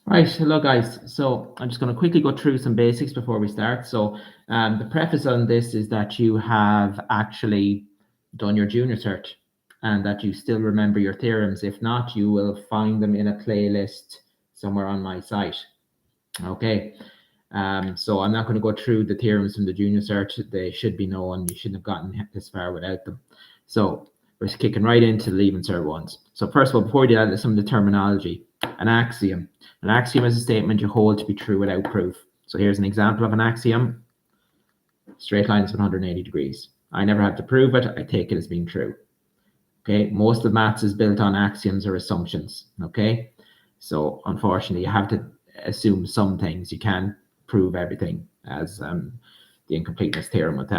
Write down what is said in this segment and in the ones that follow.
Right, hello guys. So I'm just going to quickly go through some basics before we start. So the preface on this is that you have actually done your junior cert and that you still remember your theorems. If not, you will find them in a playlist somewhere on my site. Okay. So I'm not going to go through the theorems from the junior cert. They should be known. You shouldn't have gotten this far without them. So we're kicking right into the leaving cert ones. So first of all, before we do that, some of the terminology. An axiom. An axiom is a statement you hold to be true without proof. So here's an example of an axiom. Straight line is 180 degrees. I never have to prove it. I take it as being true. Okay, most of maths is built on axioms or assumptions. Okay, so unfortunately, you have to assume some things. You can't prove everything, as the incompleteness theorem would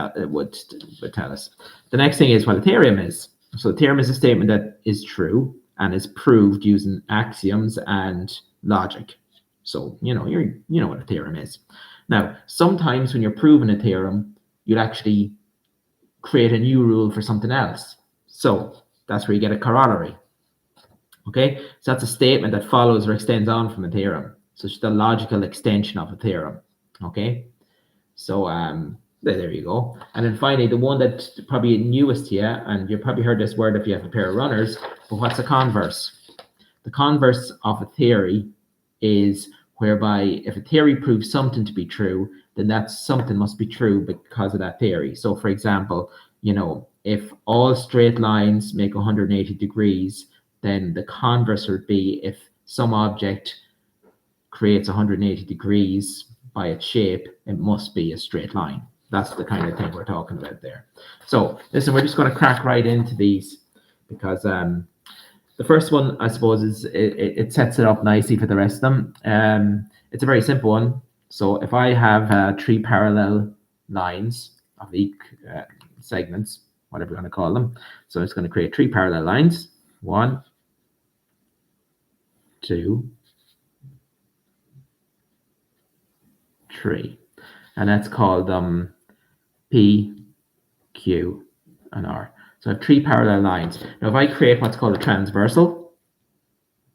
tell us. The next thing is what a theorem is. So a theorem is a statement that is true and is proved using axioms and logic. So you know what a theorem is. Now, sometimes when you're proving a theorem, you'll actually create a new rule for something else. So that's where you get a corollary. Okay, so that's a statement that follows or extends on from a theorem. So it's the logical extension of a theorem. Okay, so there you go. And then finally, the one that's probably newest to you, and you've probably heard this word if you have a pair of runners, but what's a converse? The converse of a theory is whereby if a theory proves something to be true, then that something must be true because of that theory. So for example, if all straight lines make 180 degrees, then the converse would be if some object creates 180 degrees by its shape, it must be a straight line. That's the kind of thing we're talking about there. So listen, we're just going to crack right into these because the first one, I suppose, is it sets it up nicely for the rest of them. It's a very simple one. So if I have three parallel lines of segments, whatever you want to call them, so it's going to create three parallel lines. 1, 2, 3, and that's called P, Q, and R. So I have three parallel lines. Now, if I create what's called a transversal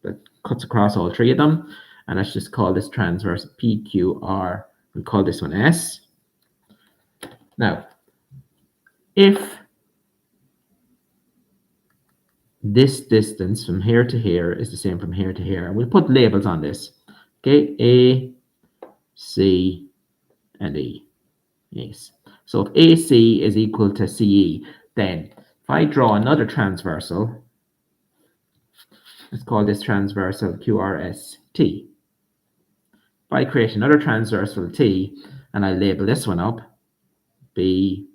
that cuts across all three of them, and let's just call this transverse PQR. We'll call this one S. Now, if this distance from here to here is the same from here to here, and we'll put labels on this. Okay, A, C, and E. Yes. So if AC is equal to CE, then if I draw another transversal, let's call this transversal QRST. If I create another transversal T and I label this one up, B,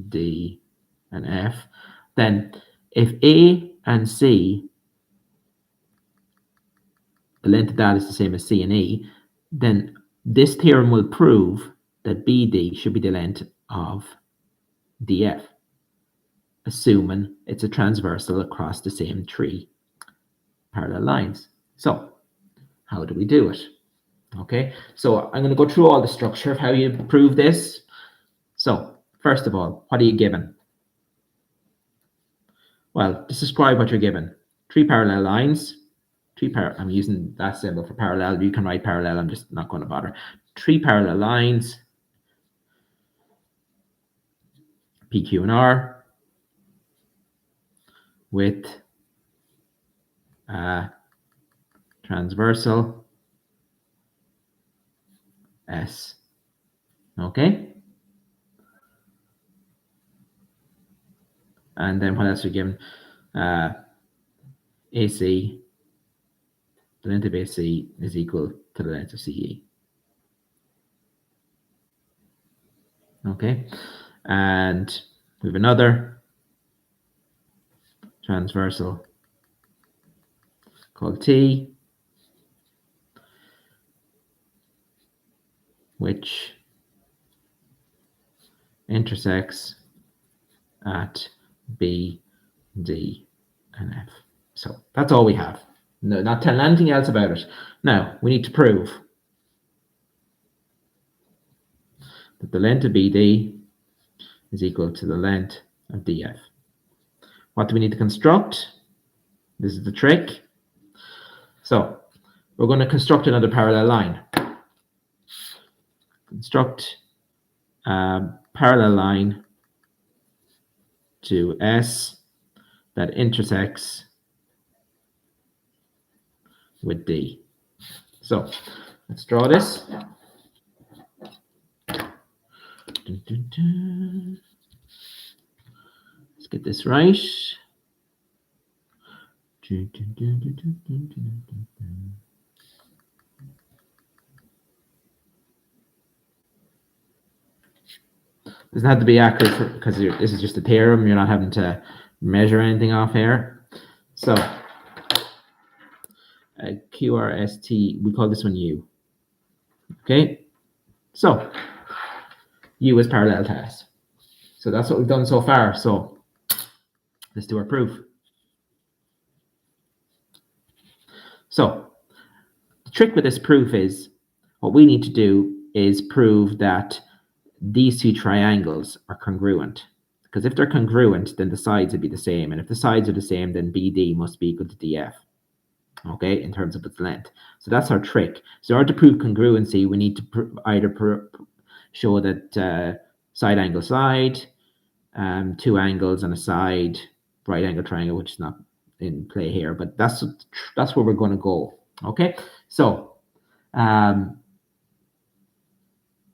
D, and F, then if A and C, the length of that is the same as C and E, then this theorem will prove that BD should be the length of DF, assuming it's a transversal across the same three parallel lines. So how do we do it? Okay, so I'm going to go through all the structure of how you prove this. So first of all, what are you given? Well, to describe what you're given, three parallel lines. I'm using that symbol for parallel. You can write parallel. I'm just not going to bother. Three parallel lines, P, Q, and R, with transversal S. Okay. And then what else are we given? AC, the length of AC is equal to the length of CE. Okay. And we have another transversal called T, which intersects at B, D, and F. So that's all we have. No, not telling anything else about it. Now we need to prove that the length of BD is equal to the length of DF. What do we need to construct? This is the trick. So we're going to construct another parallel line. Construct a parallel line to S that intersects with D. So let's draw this. Let's get this right. Doesn't have to be accurate because this is just a theorem. You're not having to measure anything off here. So QRST, we call this one U. Okay, so U is parallel to S. So that's what we've done so far. So let's do our proof. So the trick with this proof is what we need to do is prove that these two triangles are congruent. Because if they're congruent, then the sides would be the same. And if the sides are the same, then BD must be equal to DF. Okay, in terms of its length. So that's our trick. So in order to prove congruency, we need to either show that side angle side, two angles on a side, right angle triangle, which is not in play here, but that's where we're going to go. Okay, so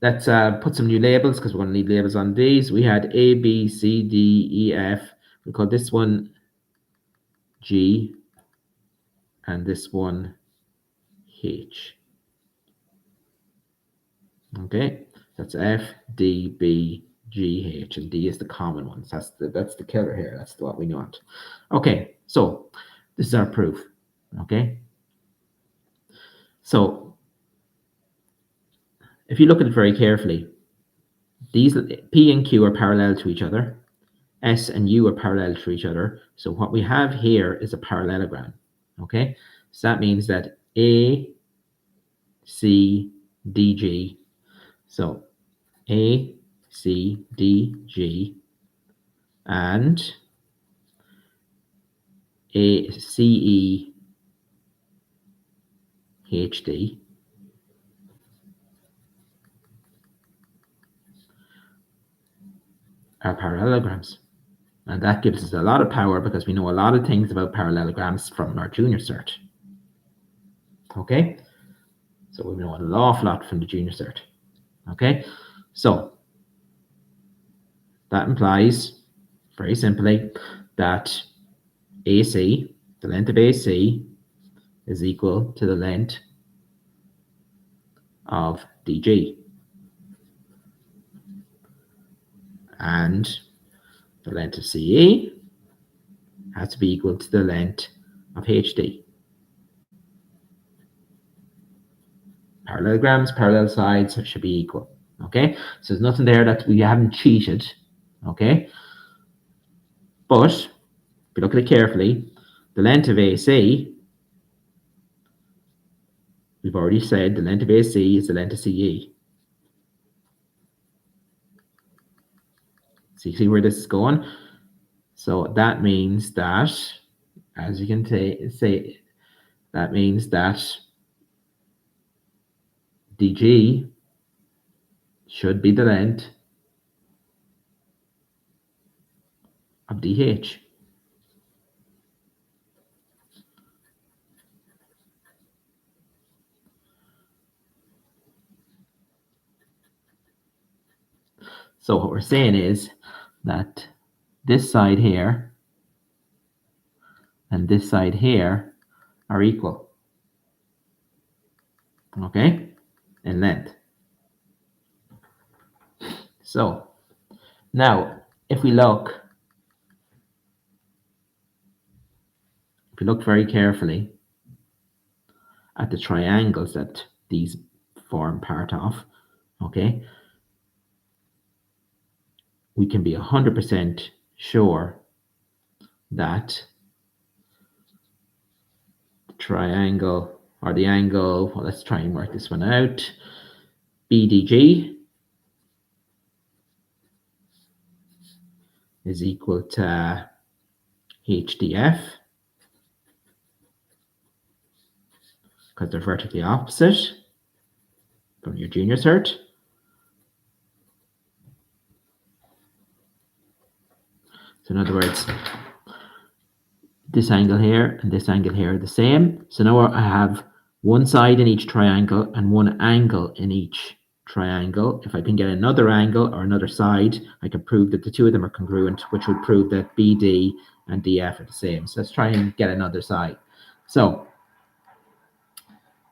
let's put some new labels because we're going to need labels on these. We had A, B, C, D, E, F. We call this one G, and this one H. Okay, that's F, D, B, G, H, and D is the common ones. That's the killer here. That's what we want. Okay, so this is our proof. Okay, so if you look at it very carefully, these P and Q are parallel to each other. S and U are parallel to each other. So what we have here is a parallelogram. Okay, so that means that A, C, D, G. So A, C, D, G, and A, C, E, H, D are parallelograms. And that gives us a lot of power because we know a lot of things about parallelograms from our junior cert. Okay, so we know an awful lot from the junior cert. Okay, so that implies, very simply, that AC, the length of AC, is equal to the length of DG. And the length of CE has to be equal to the length of HD. Parallelograms, parallel sides should be equal. Okay, so there's nothing there that we haven't cheated. Okay, but if you look at it carefully, the length of AC, we've already said the length of AC is the length of CE. So you see where this is going? So that means that, as you can say that means that DG should be the length of DH. So what we're saying is that this side here and this side here are equal, okay, in length. So now if we look very carefully at the triangles that these form part of, okay, we can be 100% sure that the triangle or the angle, well, let's try and work this one out, BDG is equal to HDF, because they're vertically opposite from your junior cert. So in other words, this angle here and this angle here are the same. So now I have one side in each triangle and one angle in each triangle. If I can get another angle or another side, I can prove that the two of them are congruent, which would prove that BD and DF are the same. So let's try and get another side. So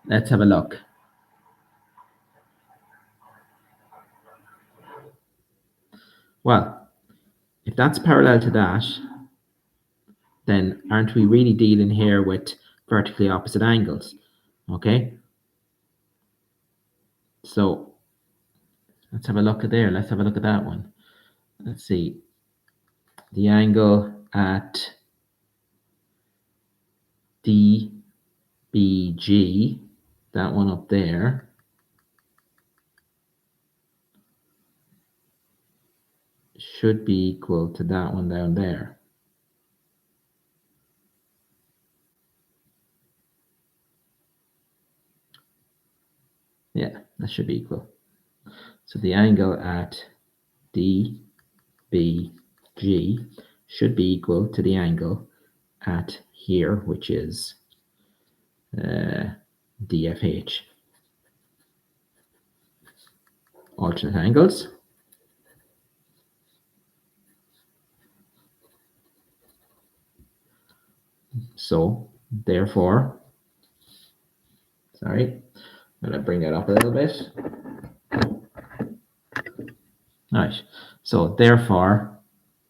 let's have a look. Well, if that's parallel to that, then aren't we really dealing here with vertically opposite angles? Okay. So let's have a look at there. Let's have a look at that one. Let's see. The angle at DBG, that one up there, should be equal to that one down there. Yeah, that should be equal. So the angle at DBG should be equal to the angle at here, which is DFH. Alternate angles. So therefore, sorry, I'm going to bring that up a little bit. All right, so therefore,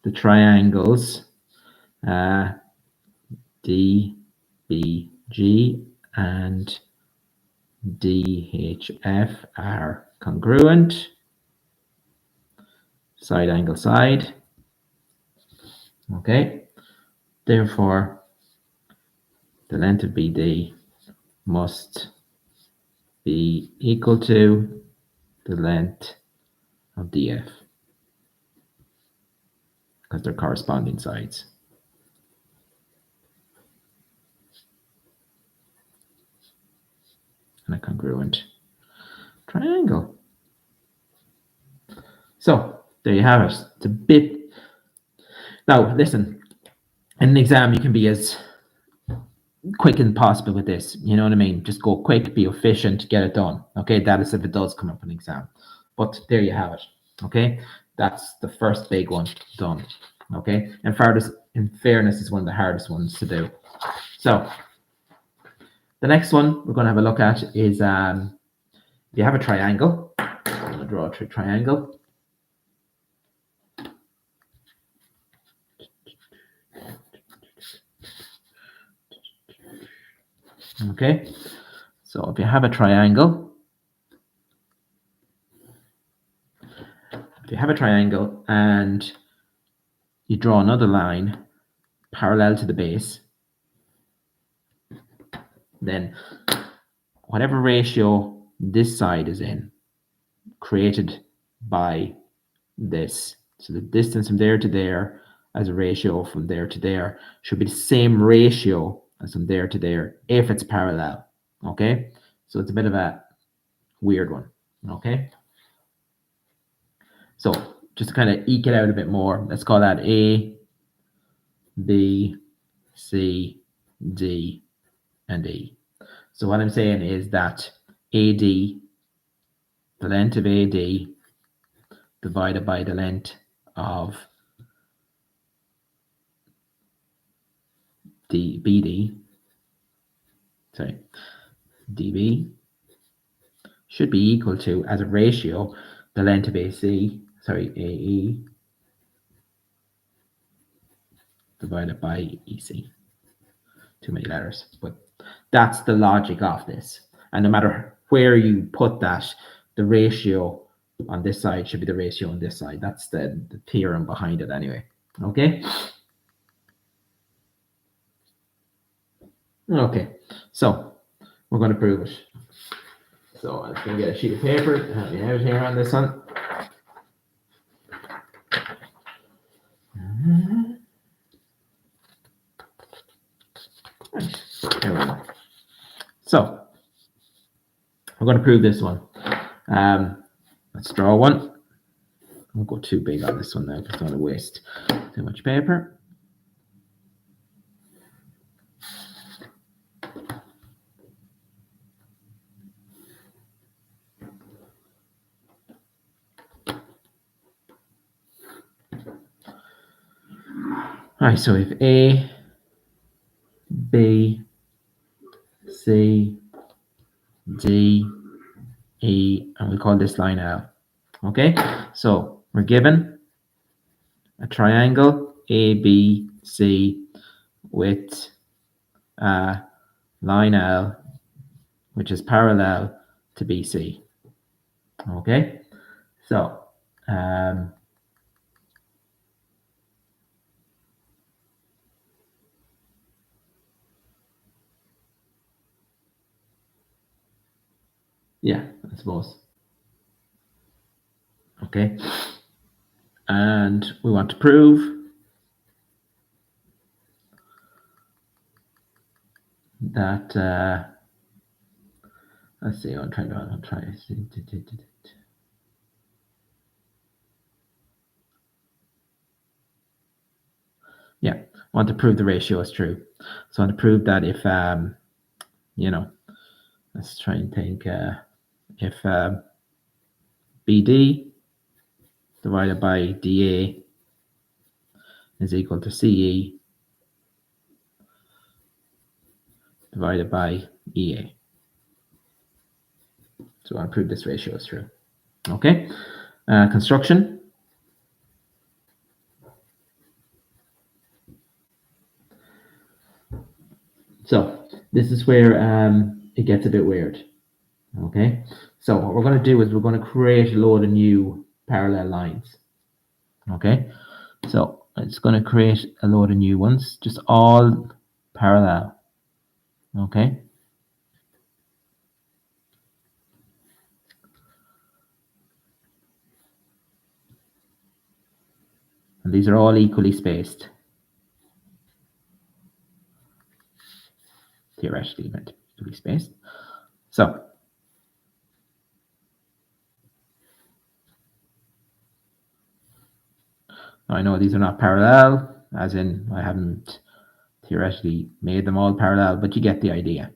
the triangles DBG and DHF are congruent, side angle side. Okay, therefore, the length of BD must be equal to the length of DF because they're corresponding sides. And a congruent triangle. So there you have it. It's a bit. Now listen, in an exam you can be as quick as possible with this. You know what I mean? Just go quick, be efficient, get it done. Okay, that is if it does come up in an exam. But there you have it. Okay, that's the first big one done. Okay, and in fairness, is one of the hardest ones to do. So the next one we're going to have a look at is if you have a triangle. I'm going to draw a triangle. Okay, so if you have a triangle, and you draw another line parallel to the base, then whatever ratio this side is in, created by this, so the distance from there to there as a ratio from there to there should be the same ratio as from there to there if it's parallel. Okay, so it's a bit of a weird one. Okay, so just to kind of eke it out a bit more, let's call that A, B, C, D, and E. So what I'm saying is that AD, the length of AD divided by the length of DB should be equal to, as a ratio, the length of AE divided by EC. Too many letters, but that's the logic of this. And no matter where you put that, the ratio on this side should be the ratio on this side. That's the theorem behind it anyway. Okay. Okay, so we're going to prove it. So I'm just going to get a sheet of paper and help me out here on this one. Right, here we go. So We're going to prove this one. Let's draw one. I won't go too big on this one now because I don't want to waste too much paper. All right, so we have A, B, C, D, E, and we call this line L. Okay, so we're given a triangle ABC with line L, which is parallel to BC. Okay, so yeah, I suppose. Okay, and we want to prove that let's see, I'll try. Yeah, I want to prove the ratio is true. So I want to prove that if you know, let's try and think if BD divided by DA is equal to CE divided by EA. So I'll prove this ratio is true. Okay, construction. So this is where it gets a bit weird. Okay, so what we're going to do is we're going to create a load of new parallel lines. Okay, so it's going to create a load of new ones, just all parallel. Okay. And these are all equally spaced. Theoretically meant to be equally spaced. So I know these are not parallel, as in I haven't theoretically made them all parallel, but you get the idea.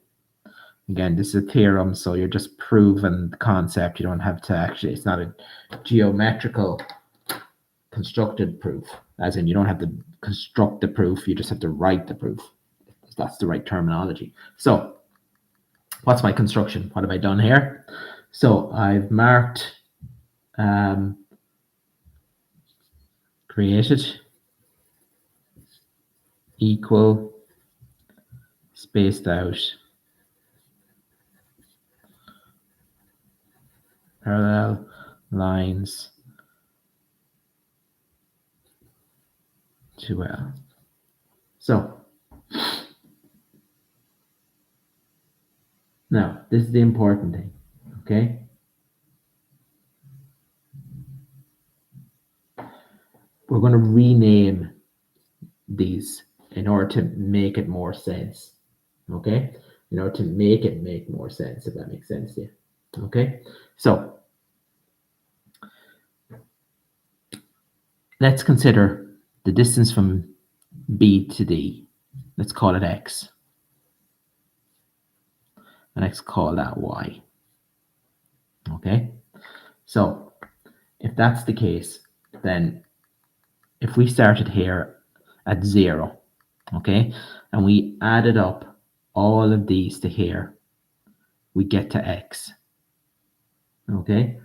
Again, this is a theorem, so you're just proving the concept. You don't have to actually, it's not a geometrical constructed proof, as in you don't have to construct the proof, you just have to write the proof. That's the right terminology. So what's my construction? What have I done here? So I've marked created equal spaced out parallel lines to L. So now this is the important thing, okay? We're going to rename these in order to make it more sense, okay? In order to make it make more sense, if that makes sense to you, okay? So let's consider the distance from B to D. Let's call it X. And let's call that Y. Okay? So if that's the case, then if we started here at 0, okay, and we added up all of these to here, we get to X. Okay?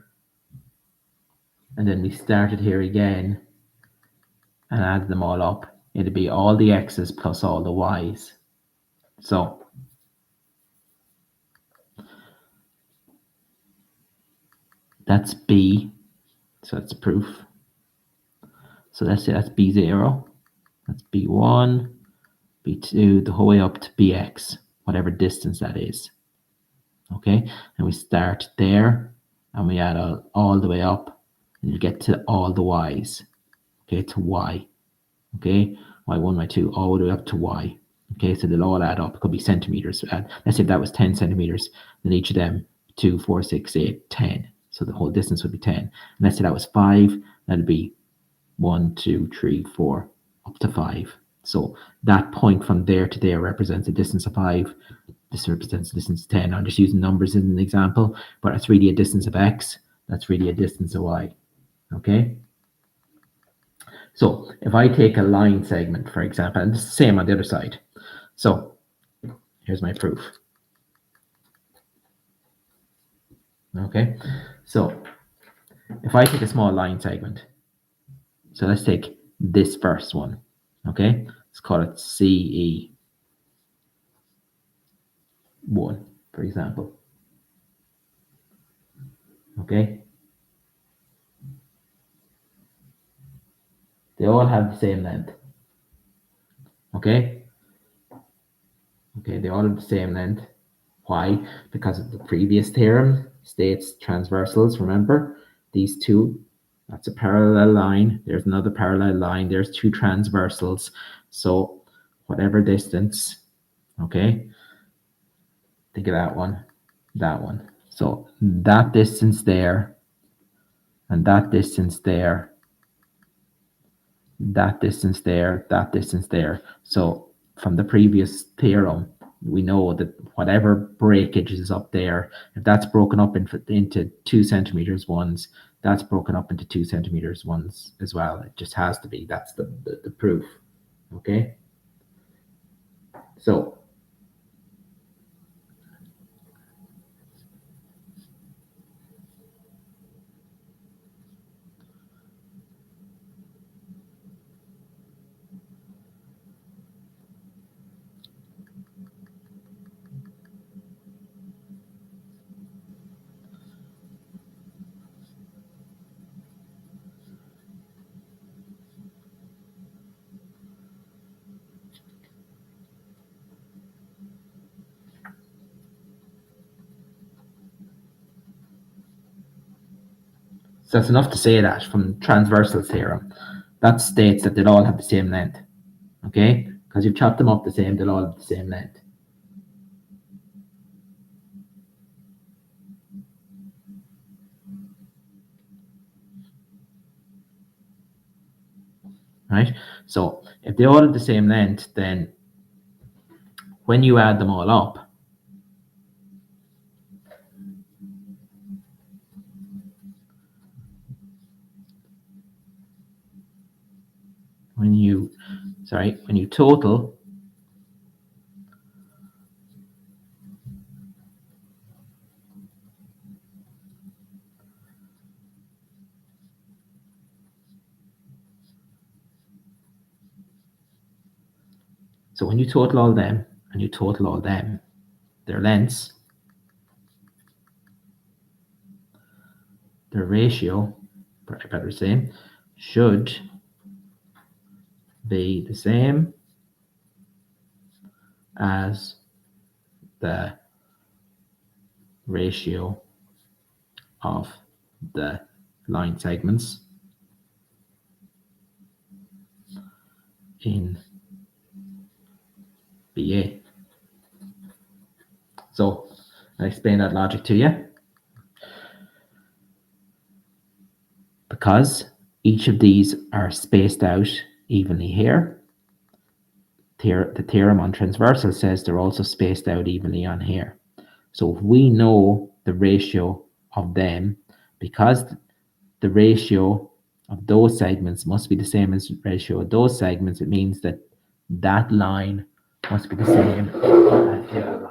And then we started here again and added them all up. It'd be all the X's plus all the Y's. So that's B, so that's proof. So let's say that's B0, that's B1, B2, the whole way up to Bx, whatever distance that is. Okay, and we start there and we add all the way up and you get to all the Y's, okay, to Y. Okay, Y1, Y2, all the way up to Y. Okay, so they'll all add up. It could be centimeters. Let's say if that was 10 centimeters, then each of them 2, 4, 6, 8, 10. So the whole distance would be 10. And let's say that was 5, that'd be 1, 2, 3, 4, up to 5. So that point from there to there represents a distance of 5. This represents a distance of 10. I'm just using numbers as an example, but it's really a distance of x. That's really a distance of y. Okay? So if I take a line segment, for example, and it's the same on the other side. So here's my proof. Okay? So if I take a small line segment, so let's take this first one. Okay? Let's call it CE1, for example. Okay? They all have the same length. Okay? Okay, they all have the same length. Why? Because of the previous theorem states transversals, remember? These two, that's a parallel line. There's another parallel line. There's two transversals. So whatever distance, okay? Think of that one, that one. So that distance there, and that distance there, that distance there, that distance there. So from the previous theorem, we know that whatever breakage is up there, if that's broken up into 2 centimeters ones, that's broken up into 2 centimeters ones as well. It just has to be. That's the proof. Okay. So that's enough to say that from transversal theorem, that states that they'll all have the same length. Okay, because you've chopped them up the same, they'll all have the same length. Right? So if they all have the same length, then when you add them all up, when you total, so when you total all them and you total all them, their lengths, their ratio, better say, should be the same as the ratio of the line segments in BA. So I'll explain that logic to you. Because each of these are spaced out evenly here, the theorem on transversal says they're also spaced out evenly on here. So if we know the ratio of them, because the ratio of those segments must be the same as the ratio of those segments, it means that that line must be the same as the other line.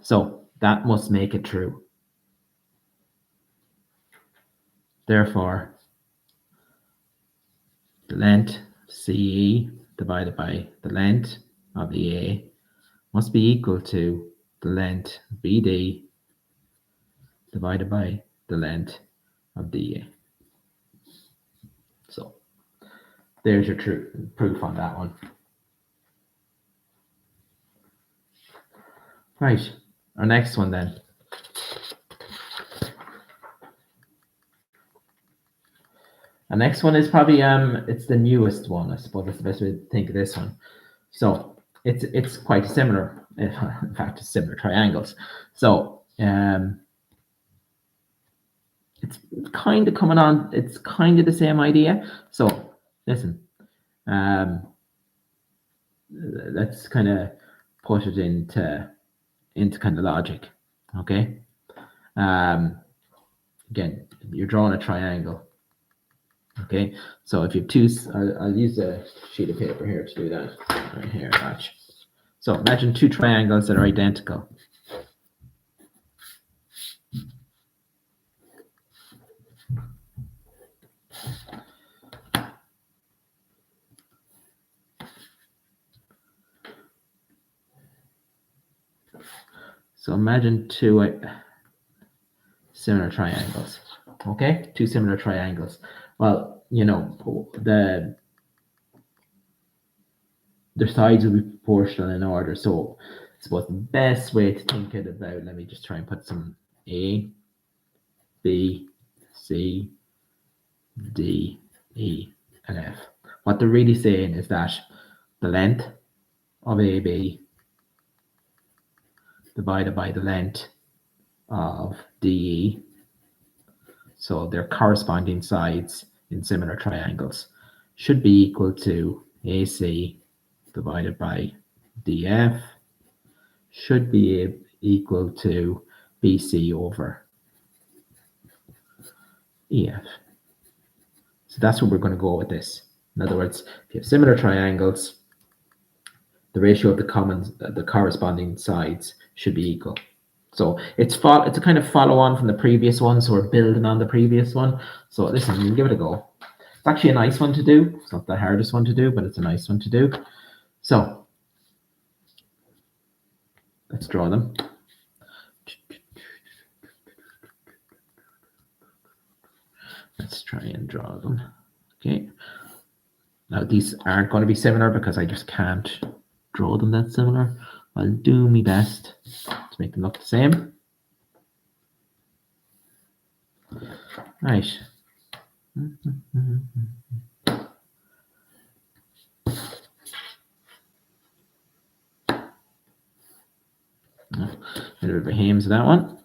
So that must make it true. Therefore, the length CE divided by the length of EA must be equal to the length BD divided by the length of DA. So there's your proof on that one. Right, our next one then. The next one is probably it's the newest one, I suppose. That's the best way to think of this one. So it's quite similar. In fact, it's similar triangles. So it's kind of coming on. It's kind of the same idea. So listen, let's kind of put it into kind of logic. Okay. Again, you're drawing a triangle. Okay, so if you have two, I'll use a sheet of paper here to do that. Right here, watch. So imagine two triangles that are identical. So imagine two similar triangles. Okay, two similar triangles. Well, you know, their sides will be proportional in order. So I suppose the best way to think it about, let me just try and put some A, B, C, D, E, and F. What they're really saying is that the length of AB divided by the length of DE, so their corresponding sides in similar triangles, should be equal to AC divided by DF, should be equal to BC over EF. So that's where we're going to go with this. In other words, if you have similar triangles, the ratio of the corresponding sides should be equal. So it's a kind of follow on from the previous one, so we're building on the previous one. So listen, we'll give it a go. It's actually a nice one to do. It's not the hardest one to do, but it's a nice one to do. So let's draw them. Let's try and draw them. Okay. Now these aren't going to be similar because I just can't draw them that similar. I'll do my best to make them look the same. Right. A bit of a hames of that one.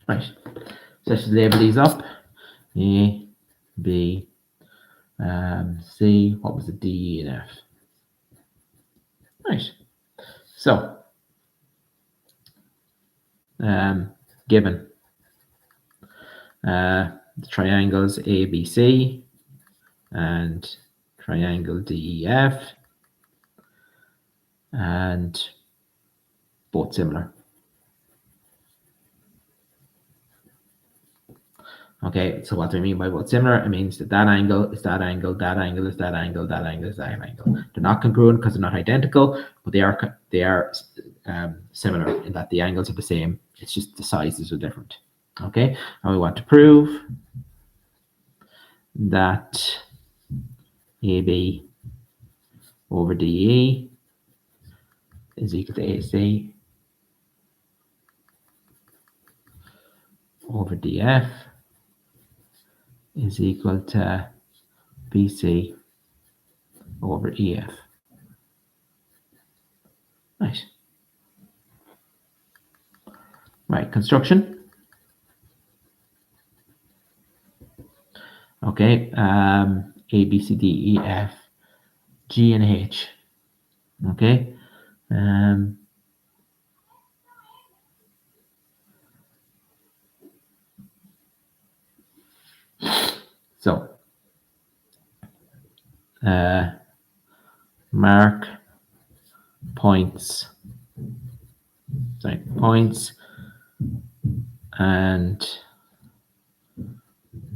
Right. So let's just label these up. A, B, C. What was the D, E, and F? Right. So, given the triangles ABC and triangle DEF, and both similar. Okay, so what do I mean by both similar? It means that that angle is that angle, that angle is that angle, that angle is that angle. They're not congruent because they're not identical, but they are similar in that the angles are the same. It's just the sizes are different. Okay, and we want to prove that AB over DE is equal to AC over DF is equal to BC over EF. Right. Right, construction. Okay, A, B, C, D, E, F, G, and H. Okay. So, mark points, and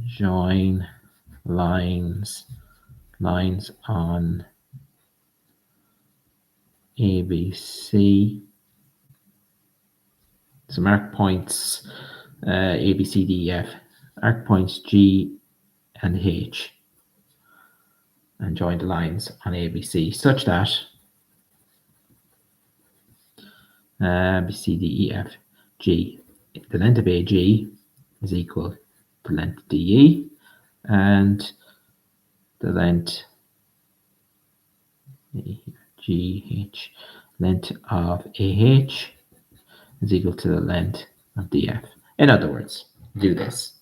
join lines on ABC. So mark points A, B, C, D, E, F. Arc points G and H. And join the lines on ABC such that B, C, D, E, F, G. The length of AG is equal to the length of DE, and the length GH, length of AH is equal to the length of DF. In other words, do this.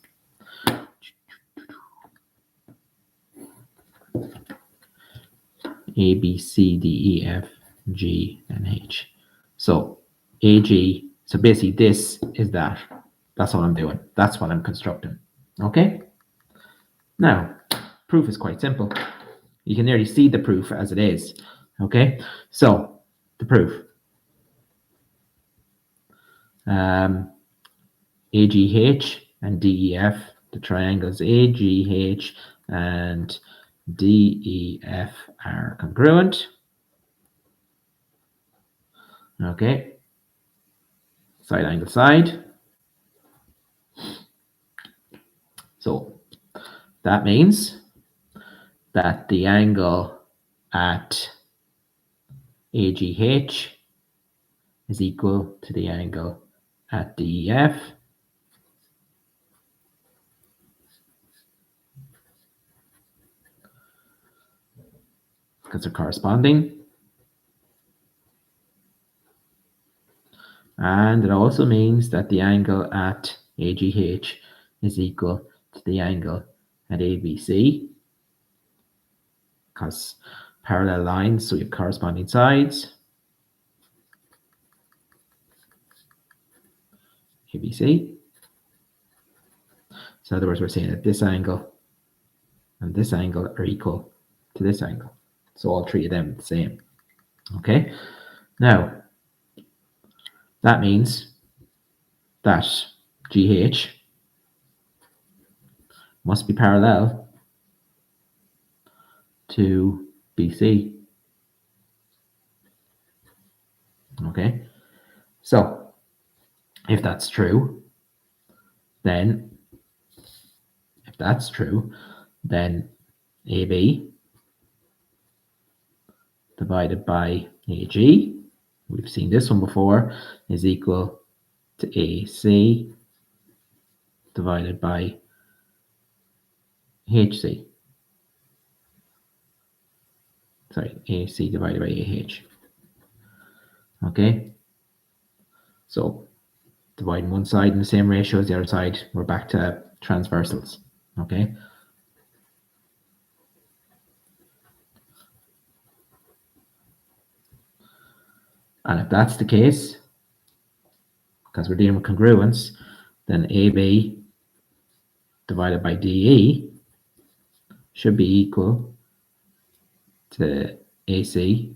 A, B, C, D, E, F, G, and H. So AG, so basically this is that. That's what I'm doing. That's what I'm constructing. Okay? Now, proof is quite simple. You can nearly see the proof as it is. Okay? So, the proof. AGH and DEF, the triangles AGH and DEF are congruent. Okay. Side angle side. So that means that the angle at AGH is equal to the angle at DEF. Because they're corresponding. And it also means that the angle at AGH is equal to the angle at ABC, because parallel lines, so you have corresponding sides. ABC. So in other words, we're saying that this angle and this angle are equal to this angle. So all three of them are the same. Okay. Now, that means that GH must be parallel to BC. Okay. So, if that's true, then AB divided by AG, we've seen this one before, is equal to AC divided by HC. Sorry, AC divided by AH. Okay. So dividing one side in the same ratio as the other side, we're back to transversals. Okay. And if that's the case, because we're dealing with congruence, then AB divided by DE should be equal to AC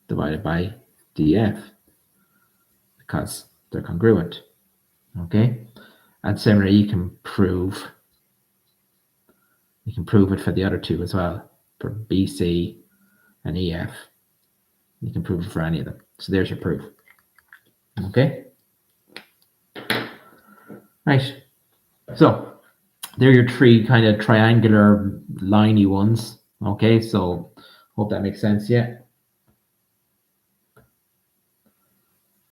divided by DF, because they're congruent. Okay. And similarly, you can prove it for the other two as well, for BC and EF. You can prove it for any of them. So there's your proof. Okay. Right. So there are your three kind of triangular liney ones. Okay. So hope that makes sense. Yeah.